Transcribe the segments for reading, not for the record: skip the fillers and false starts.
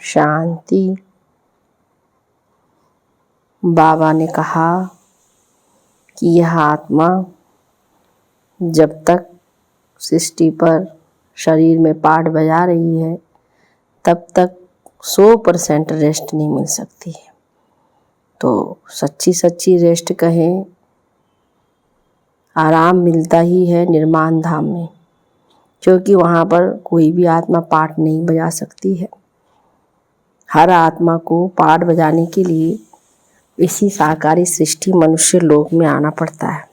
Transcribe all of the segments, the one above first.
शांति। बाबा ने कहा कि यह आत्मा जब तक सृष्टि पर शरीर में पार्ट बजा रही है तब तक 100% रेस्ट नहीं मिल सकती है। तो सच्ची सच्ची रेस्ट कहें, आराम मिलता ही है निर्माण धाम में, क्योंकि वहाँ पर कोई भी आत्मा पार्ट नहीं बजा सकती है। हर आत्मा को पार्ट बजाने के लिए इसी साकारी सृष्टि मनुष्य लोक में आना पड़ता है।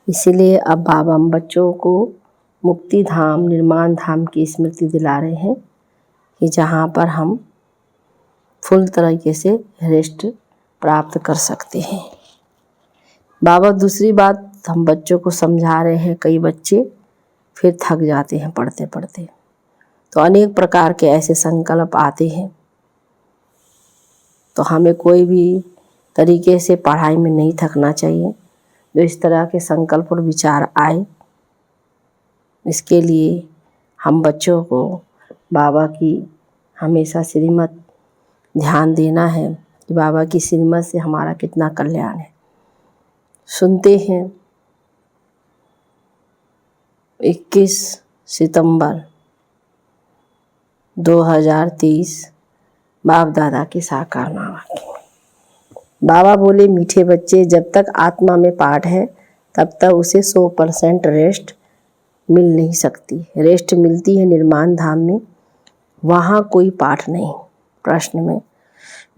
इसीलिए अब बाबा हम बच्चों को मुक्ति धाम, निर्माण धाम की स्मृति दिला रहे हैं कि जहाँ पर हम फुल तरीके से रेस्ट प्राप्त कर सकते हैं। बाबा दूसरी बात हम बच्चों को समझा रहे हैं, कई बच्चे फिर थक जाते हैं पढ़ते पढ़ते, तो अनेक प्रकार के ऐसे संकल्प आते हैं। तो हमें कोई भी तरीके से पढ़ाई में नहीं थकना चाहिए। जो इस तरह के संकल्प और विचार आए, इसके लिए हम बच्चों को बाबा की हमेशा श्रीमत ध्यान देना है कि बाबा की श्रीमत से हमारा कितना कल्याण है। सुनते हैं 21 सितंबर 2023 बाप दादा के साकारनामा की। बाबा बोले, मीठे बच्चे, जब तक आत्मा में पार्ट है तब तक उसे 100% रेस्ट मिल नहीं सकती। रेस्ट मिलती है निर्माण धाम में, वहाँ कोई पार्ट नहीं। प्रश्न में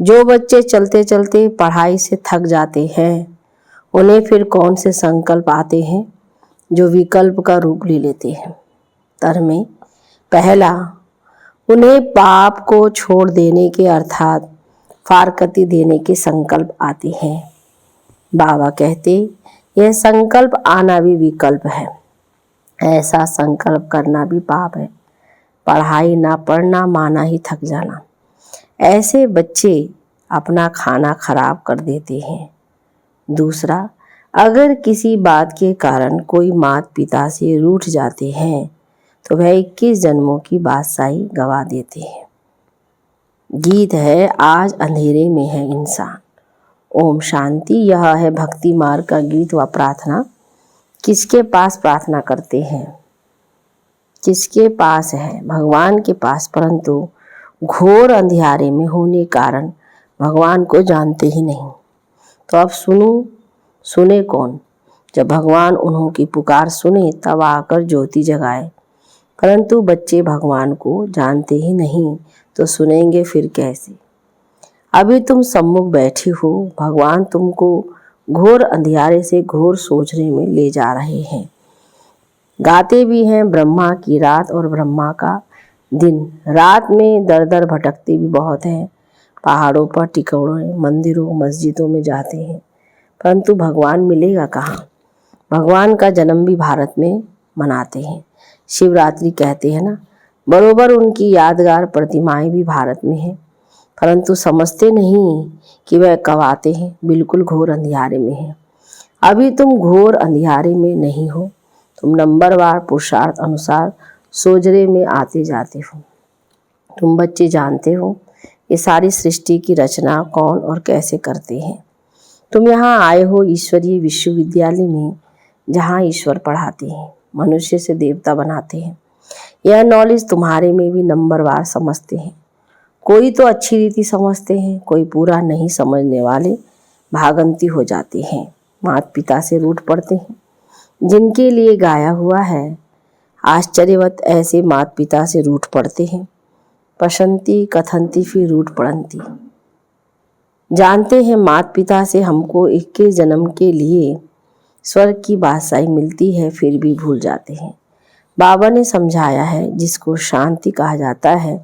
जो बच्चे चलते चलते पढ़ाई से थक जाते हैं, उन्हें फिर कौन से संकल्प आते हैं जो विकल्प का रूप ले लेते हैं? उत्तर में पहला, उन्हें पाप को छोड़ देने के अर्थात फारकती देने के संकल्प आते हैं। बाबा कहते, यह संकल्प आना भी विकल्प है। ऐसा संकल्प करना भी पाप है। पढ़ाई ना पढ़ना माना ही थक जाना। ऐसे बच्चे अपना खाना खराब कर देते हैं। दूसरा, अगर किसी बात के कारण कोई माता पिता से रूठ जाते हैं तो वह 21 जन्मों की बादशाही गवा देते हैं। गीत है, आज अंधेरे में है इंसान। ओम शांति। यह है भक्ति मार्ग का गीत व प्रार्थना। किसके पास प्रार्थना करते हैं? किसके पास है? भगवान के पास, परंतु घोर अंधियारे में होने कारण भगवान को जानते ही नहीं। तो अब सुने कौन? जब भगवान उन्हों की पुकार सुने तब आकर ज्योति जगाए। परंतु बच्चे भगवान को जानते ही नहीं, तो सुनेंगे फिर कैसे? अभी तुम सम्मुख बैठी हो, भगवान तुमको घोर अंधियारे से घोर सोचने में ले जा रहे हैं। गाते भी हैं ब्रह्मा की रात और ब्रह्मा का दिन। रात में दर दर भटकते भी बहुत हैं। पहाड़ों पर टिकोड़ों, मंदिरों मस्जिदों में जाते हैं, परंतु भगवान मिलेगा कहाँ? भगवान का जन्म भी भारत में मनाते हैं। शिवरात्रि कहते हैं ना, बरोबर उनकी यादगार प्रतिमाएं भी भारत में हैं, परंतु समझते नहीं कि वह कब आते हैं। बिल्कुल घोर अंधियारे में हैं। अभी तुम घोर अंधियारे में नहीं हो, तुम नंबरवार पुरुषार्थ अनुसार सोजरे में आते जाते हो। तुम बच्चे जानते हो ये सारी सृष्टि की रचना कौन और कैसे करते हैं। तुम यहाँ आए हो ईश्वरीय विश्वविद्यालय में, जहाँ ईश्वर पढ़ाते हैं, मनुष्य से देवता बनाते हैं। यह नॉलेज तुम्हारे में भी नंबरवार समझते हैं। कोई तो अच्छी रीति समझते हैं, कोई पूरा नहीं समझने वाले भागंती हो जाते हैं, माता पिता से रूठ पड़ते हैं। जिनके लिए गाया हुआ है, आश्चर्यवत ऐसे माता पिता से रूठ पड़ते हैं। पशंती कथंती फिर रूठ पड़ंती। जानते हैं माता पिता से हमको 21 जन्म के लिए स्वर्ग की बादशाही मिलती है, फिर भी भूल जाते हैं। बाबा ने समझाया है, जिसको शांति कहा जाता है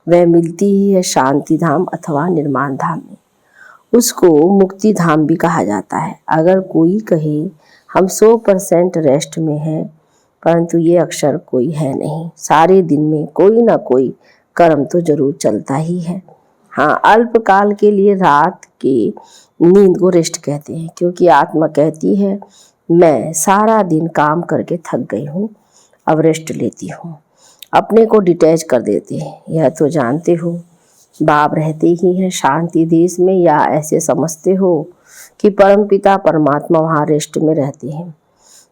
वह मिलती ही है शांति धाम अथवा निर्माण धाम में। उसको मुक्ति धाम भी कहा जाता है। अगर कोई कहे हम 100% रेस्ट में हैं, परंतु ये अक्षर कोई है नहीं। सारे दिन में कोई ना कोई कर्म तो जरूर चलता ही है। हाँ, अल्पकाल के लिए रात की नींद को रेस्ट कहते हैं, क्योंकि आत्मा कहती है मैं सारा दिन काम करके थक गई हूँ, अब रेस्ट लेती हूँ। अपने को डिटैच कर देते हैं। यह तो जानते हो बाप रहते ही हैं शांति देश में, या ऐसे समझते हो कि परमपिता परमात्मा वहाँ रेस्ट में रहते हैं।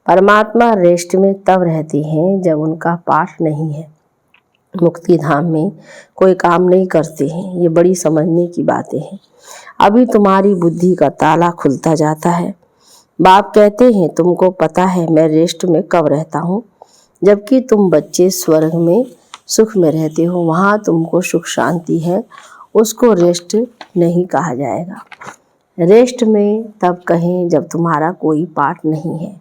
परमात्मा रेस्ट में तब रहते हैं जब उनका पाठ नहीं है। मुक्ति धाम में कोई काम नहीं करते हैं। ये बड़ी समझने की बातें हैं। अभी तुम्हारी बुद्धि का ताला खुलता जाता है। बाप कहते हैं तुमको पता है मैं रेस्ट में कब रहता हूँ, जबकि तुम बच्चे स्वर्ग में सुख में रहते हो। वहाँ तुमको सुख शांति है, उसको रेस्ट नहीं कहा जाएगा। रेस्ट में तब कहें जब तुम्हारा कोई पाठ नहीं है।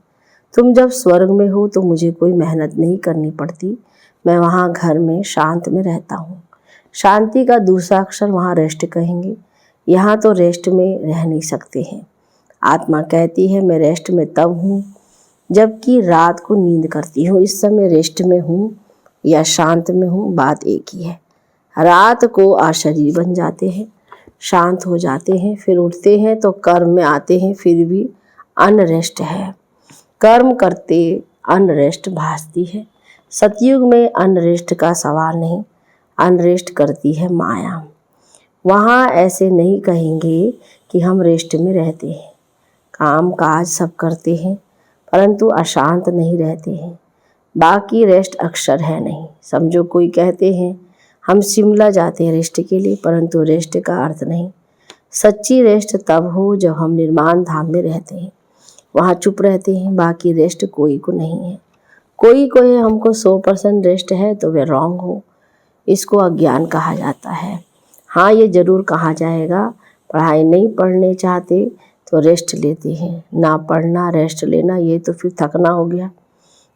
तुम जब स्वर्ग में हो तो मुझे कोई मेहनत नहीं करनी पड़ती। मैं वहाँ घर में शांत में रहता हूँ। शांति का दूसरा अक्षर वहाँ रेस्ट कहेंगे। यहाँ तो रेस्ट में रह नहीं सकते हैं। आत्मा कहती है मैं रेस्ट में तब हूँ जबकि रात को नींद करती हूँ। इस समय रेस्ट में हूँ या शांत में हूँ, बात एक ही है। रात को अशरीर बन जाते हैं, शांत हो जाते हैं, फिर उठते हैं तो कर्म में आते हैं, फिर भी अनरेस्ट है। कर्म करते अनरेस्ट भासती है। सतयुग में अनरेस्ट का सवाल नहीं, अनरेस्ट करती है माया। वहाँ ऐसे नहीं कहेंगे कि हम रेस्ट में रहते हैं। काम काज सब करते हैं परंतु अशांत नहीं रहते हैं। बाकी रेस्ट अक्षर है नहीं। समझो कोई कहते हैं हम शिमला जाते हैं रेस्ट के लिए, परंतु रेस्ट का अर्थ नहीं। सच्ची रेस्ट तब हो जब हम निर्माण धाम में रहते हैं, वहाँ चुप रहते हैं। बाकी रेस्ट कोई को नहीं है। कोई कोई हमको 100% रेस्ट है तो वे रॉन्ग हो, इसको अज्ञान कहा जाता है। हाँ ये जरूर कहा जाएगा पढ़ाई नहीं पढ़ने चाहते तो रेस्ट लेते हैं, ना पढ़ना रेस्ट लेना ये तो फिर थकना हो गया,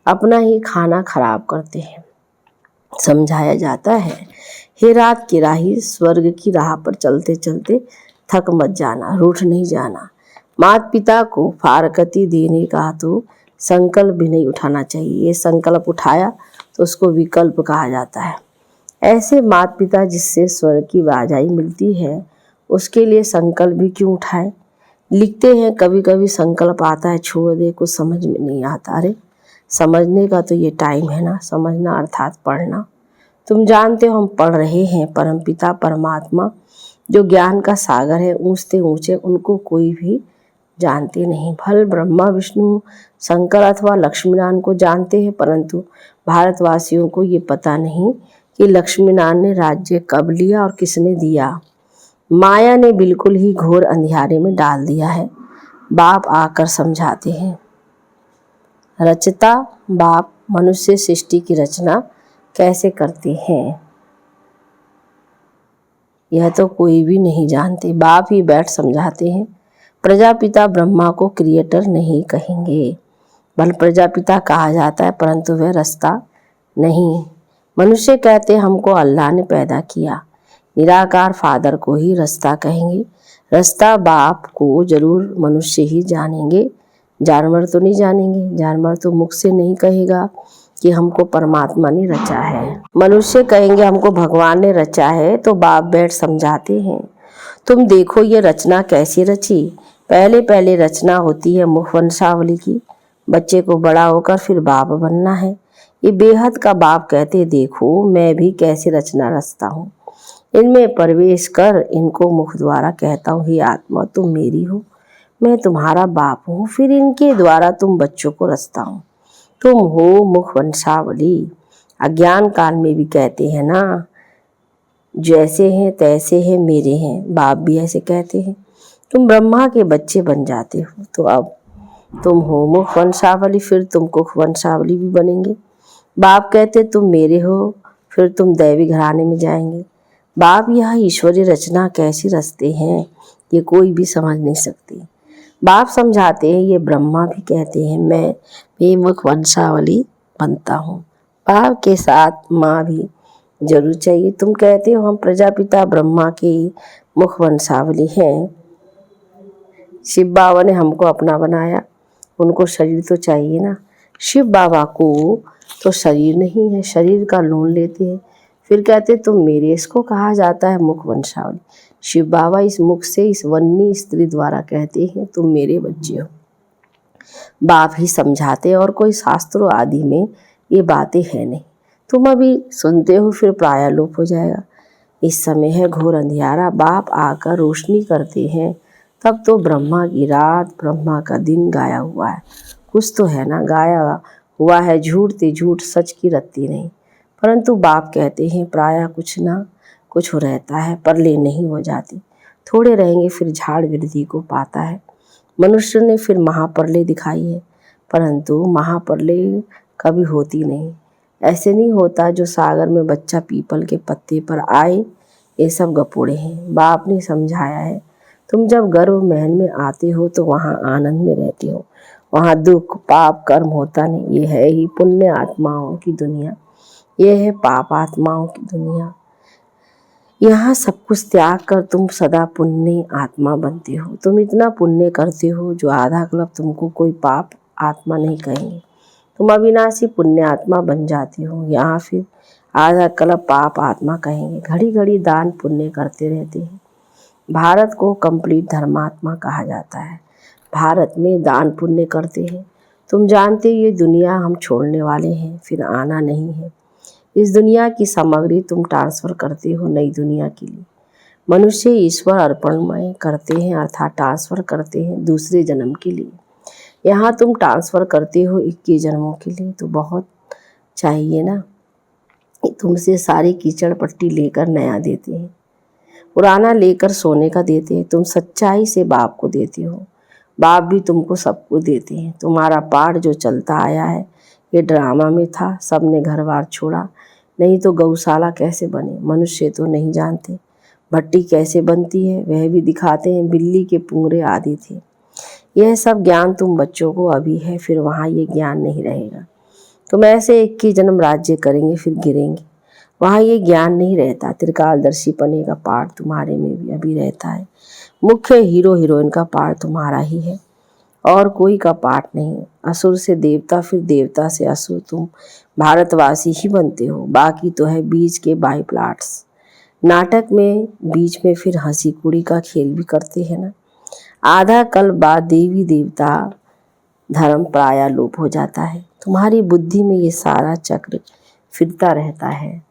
अपना ही खाना खराब करते हैं। समझाया जाता है हे रात की राही, स्वर्ग की राह पर चलते चलते थक मत जाना, रूठ नहीं जाना। माता पिता को फारकती देने का तो संकल्प भी नहीं उठाना चाहिए। ये संकल्प उठाया तो उसको विकल्प कहा जाता है। ऐसे माता पिता जिससे स्वर्ग की बाजाई मिलती है उसके लिए संकल्प भी क्यों उठाए। लिखते हैं कभी कभी संकल्प आता है छोड़ दे, कुछ समझ में नहीं आता। अरे समझने का तो ये टाइम है ना, समझना अर्थात पढ़ना। तुम जानते हो हम पढ़ रहे हैं परमपिता परमात्मा जो ज्ञान का सागर है, ऊंचते ऊंचे उनको कोई भी जानते नहीं। भल ब्रह्मा विष्णु शंकर अथवा लक्ष्मीनारायण को जानते हैं, परंतु भारतवासियों को ये पता नहीं कि लक्ष्मीनारायण ने राज्य कब लिया और किसने दिया। माया ने बिल्कुल ही घोर अंधियारे में डाल दिया है। बाप आकर समझाते हैं। रचता बाप मनुष्य सृष्टि की रचना कैसे करते हैं यह तो कोई भी नहीं जानते। बाप ही बैठ समझाते हैं। प्रजापिता ब्रह्मा को क्रिएटर नहीं कहेंगे, बल प्रजापिता कहा जाता है, परंतु वह रास्ता नहीं। मनुष्य कहते हमको अल्लाह ने पैदा किया, निराकार फादर को ही रास्ता कहेंगे। रास्ता बाप को जरूर मनुष्य ही जानेंगे, जानवर तो नहीं जानेंगे। जानवर तो मुख से नहीं कहेगा कि हमको परमात्मा ने रचा है। मनुष्य कहेंगे हमको भगवान ने रचा है, तो बाप बैठ समझाते हैं तुम देखो ये रचना कैसी रची। पहले पहले रचना होती है मुख वंशावली की, बच्चे को बड़ा होकर फिर बाप बनना है। ये बेहद का बाप कहते देखो मैं भी कैसे रचना रचता हूँ, इनमें प्रवेश कर इनको मुख द्वारा कहता हूँ हे आत्मा तुम मेरी हो, मैं तुम्हारा बाप हूँ। फिर इनके द्वारा तुम बच्चों को रचता हूँ। तुम हो मुख वंशावली। अज्ञान काल में भी कहते हैं ना जैसे हैं तैसे हैं मेरे हैं, बाप भी ऐसे कहते हैं। तुम ब्रह्मा के बच्चे बन जाते हो तो अब तुम हो मुख वंशावली, फिर तुम कुख वंशावली भी बनेंगे। बाप कहते तुम मेरे हो, फिर तुम दैवी घराने में जाएंगे। बाप यह ईश्वरीय रचना कैसी रचते हैं ये कोई भी समझ नहीं सकती। बाप समझाते हैं ये ब्रह्मा भी कहते हैं मैं भी मुख वंशावली बनता हूँ। बाप के साथ माँ भी जरूर चाहिए। तुम कहते हो हम प्रजापिता ब्रह्मा की मुख वंशावली हैं। शिव बाबा ने हमको अपना बनाया, उनको शरीर तो चाहिए ना। शिव बाबा को तो शरीर नहीं है, शरीर का लोन लेते हैं, फिर कहते तुम मेरे। इसको कहा जाता है मुख वंशावली। शिव बाबा इस मुख से इस वन्नी स्त्री द्वारा कहते हैं तुम मेरे बच्चे हो। बाप ही समझाते और कोई शास्त्रों आदि में ये बातें है नहीं। तुम अभी सुनते हो फिर प्रायालोप हो जाएगा। इस समय है घोर अंधियारा, बाप आकर रोशनी करते हैं। तब तो ब्रह्मा की रात ब्रह्मा का दिन गाया हुआ है। कुछ तो है ना, गाया हुआ है झूठ ते झूठ, सच की रत्ती नहीं। परंतु बाप कहते हैं प्रायः कुछ ना कुछ हो रहता है, परले नहीं हो जाती। थोड़े रहेंगे फिर झाड़ वृद्धि को पाता है। मनुष्य ने फिर महाप्रलय दिखाई है, परंतु महाप्रलय कभी होती नहीं। ऐसे नहीं होता जो सागर में बच्चा पीपल के पत्ते पर आए। ये सब गपोड़े हैं, बाप ने समझाया है। तुम जब गर्भ महल में आते हो तो वहाँ आनंद में रहते हो, वहाँ दुख पाप कर्म होता नहीं। ये है ही पुण्य आत्माओं की दुनिया, ये है पाप आत्माओं की दुनिया। यहाँ सब कुछ त्याग कर तुम सदा पुण्य आत्मा बनते हो। तुम इतना पुण्य करते हो जो आधा कल्प तुमको कोई पाप आत्मा नहीं कहेंगे। तुम अविनाशी पुण्य आत्मा बन जाते हो, यहाँ फिर आधा कल्प पाप आत्मा कहेंगे। घड़ी घड़ी दान पुण्य करते रहते हैं। भारत को कंप्लीट धर्मात्मा कहा जाता है। भारत में दान पुण्य करते हैं। तुम जानते ये दुनिया हम छोड़ने वाले हैं, फिर आना नहीं है। इस दुनिया की सामग्री तुम ट्रांसफ़र करते हो नई दुनिया के लिए। मनुष्य ईश्वर अर्पणमय करते हैं, अर्थात ट्रांसफ़र करते हैं दूसरे जन्म के लिए। यहाँ तुम ट्रांसफ़र करते हो 21 जन्मों के लिए, तो बहुत चाहिए ना। तुमसे सारी कीचड़ पट्टी लेकर नया देते हैं, पुराना लेकर सोने का देते हैं। तुम सच्चाई से बाप को देते हो, बाप भी तुमको सबको देते हैं। तुम्हारा पाठ जो चलता आया है ये ड्रामा में था, सबने घर बार छोड़ा। नहीं तो गौशाला कैसे बने मनुष्य तो नहीं जानते, भट्टी कैसे बनती है वह भी दिखाते हैं। बिल्ली के पुंगरे आदि थे। यह सब ज्ञान तुम बच्चों को अभी है, फिर वहाँ ये ज्ञान नहीं रहेगा। तुम ऐसे 21 जन्म राज्य करेंगे फिर गिरेंगे, वहाँ ये ज्ञान नहीं रहता। त्रिकालदर्शी पने का पाठ तुम्हारे में भी अभी रहता है। मुख्य हीरो हीरोइन का पाठ तुम्हारा ही है और कोई का पाठ नहीं। असुर से देवता, फिर देवता से असुर, तुम भारतवासी ही बनते हो। बाकी तो है बीच के बाई प्लाट्स। नाटक में बीच में फिर हंसी कुड़ी का खेल भी करते हैं ना। आधा कल बाद देवी देवता धर्म प्रायालोप हो जाता है। तुम्हारी बुद्धि में ये सारा चक्र फिरता रहता है।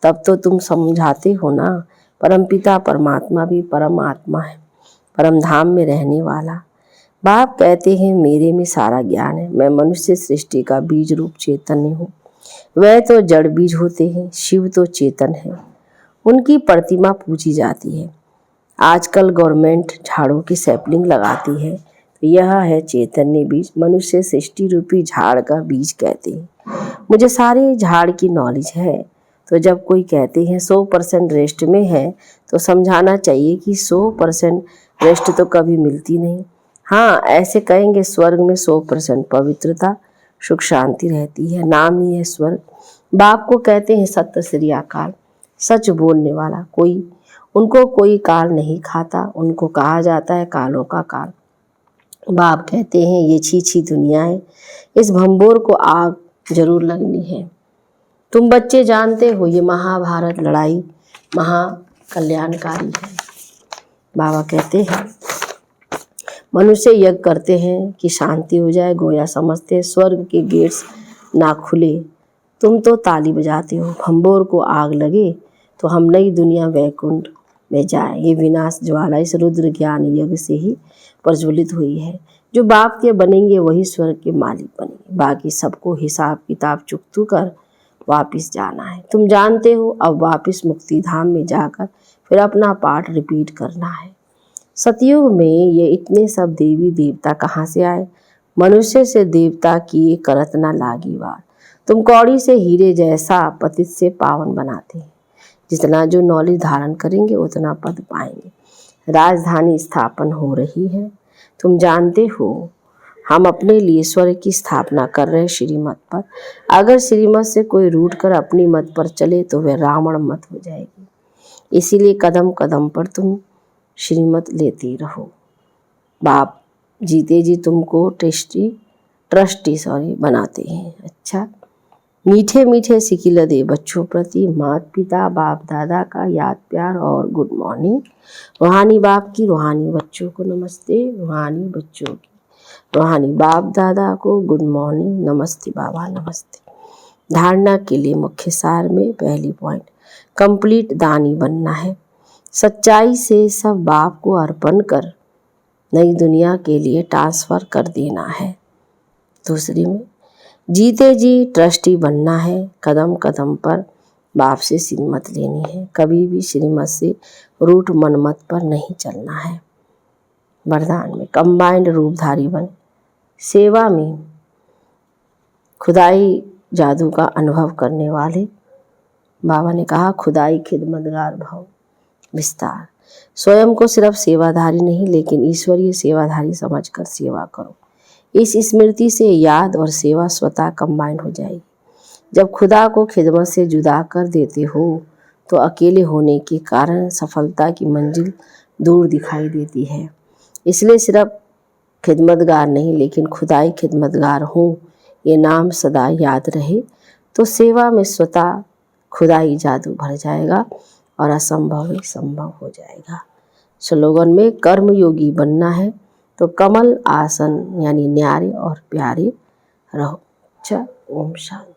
तब तो तुम समझाते हो ना, परमपिता परमात्मा भी परम आत्मा है, परम धाम में रहने वाला। बाप कहते हैं मेरे में सारा ज्ञान है। मैं मनुष्य सृष्टि का बीज रूप चैतन्य हूँ। वह तो जड़ बीज होते हैं, शिव तो चेतन है, उनकी प्रतिमा पूजी जाती है। आजकल गवर्नमेंट झाड़ों की सैपलिंग लगाती है, तो यह है चैतन्य बीज, मनुष्य सृष्टि रूपी झाड़ का बीज कहते हैं। मुझे सारे झाड़ की नॉलेज है, तो जब कोई कहते हैं 100% रेस्ट में है, तो समझाना चाहिए कि 100% रेस्ट तो कभी मिलती नहीं। हाँ, ऐसे कहेंगे स्वर्ग में 100% पवित्रता सुख शांति रहती है, नाम ही है स्वर्ग। बाप को कहते हैं सत्य श्री अकाल, सच बोलने वाला कोई, उनको कोई काल नहीं खाता, उनको कहा जाता है कालों का काल। बाप कहते हैं ये छी दुनिया है, इस भंबोर को आग जरूर लगनी है। तुम बच्चे जानते हो ये महाभारत लड़ाई महाकल्याणकारी है। बाबा कहते हैं मनुष्य यज्ञ करते हैं कि शांति हो जाए, गोया समझते हैं स्वर्ग के गेट्स ना खुले। तुम तो ताली बजाते हो भंबोर को आग लगे तो हम नई दुनिया वैकुंठ में जाए। ये विनाश ज्वाला इस रुद्र ज्ञान यज्ञ से ही प्रज्वलित हुई है। जो बाप के बनेंगे वही स्वर्ग के मालिक बनेंगे, बाकी सबको हिसाब किताब चुकतू कर वापिस जाना है। तुम जानते हो अब वापिस मुक्ति धाम में जाकर फिर अपना पाठ रिपीट करना है। सतयुग में ये इतने सब देवी देवता कहाँ से आए? मनुष्य से देवता किए करत न लागी वार। तुम कौड़ी से हीरे जैसा पतित से पावन बनाते हैं। जितना जो नॉलेज धारण करेंगे उतना पद पाएंगे। राजधानी स्थापन हो रही है, तुम जानते हो हम अपने लिए स्वर्ग की स्थापना कर रहे श्रीमत पर। अगर श्रीमत से कोई रूठ कर अपनी मत पर चले तो वह रावण मत हो जाएगी। इसीलिए कदम कदम पर तुम श्रीमत लेते रहो। बाप जीते जी तुमको ट्रस्टी बनाते हैं। अच्छा, मीठे मीठे सिकिल दे बच्चों प्रति माता पिता बाप दादा का याद प्यार और गुड मॉर्निंग। रूहानी बाप की रूहानी बच्चों को नमस्ते, रूहानी बच्चों की रूहानी बाप दादा को गुड मॉर्निंग, नमस्ते बाबा नमस्ते। धारणा के लिए मुख्य सार में पहली पॉइंट, कंप्लीट दानी बनना है। सच्चाई से सब बाप को अर्पण कर नई दुनिया के लिए ट्रांसफ़र कर देना है। दूसरी में, जीते जी ट्रस्टी बनना है। कदम कदम पर बाप से श्रीमत लेनी है। कभी भी श्रीमत से रूठ मनमत पर नहीं चलना है। वरदान में, कंबाइंड रूपधारी बन सेवा में खुदाई जादू का अनुभव करने वाले। बाबा ने कहा खुदाई खिदमतगार भाव विस्तार। स्वयं को सिर्फ सेवाधारी नहीं लेकिन ईश्वरीय सेवाधारी समझकर सेवा करो। इस स्मृति से याद और सेवा स्वतः कंबाइंड हो जाएगी। जब खुदा को खिदमत से जुदा कर देते हो तो अकेले होने के कारण सफलता की मंजिल दूर दिखाई देती है। इसलिए सिर्फ खिदमतगार नहीं लेकिन खुदाई खिदमतगार हूँ ये नाम सदा याद रहे तो सेवा में स्वतः खुदाई जादू भर जाएगा और असंभव ही संभव हो जाएगा। स्लोगन में, कर्म योगी बनना है तो कमल आसन यानी न्यारे और प्यारे रहो। ओम शांति।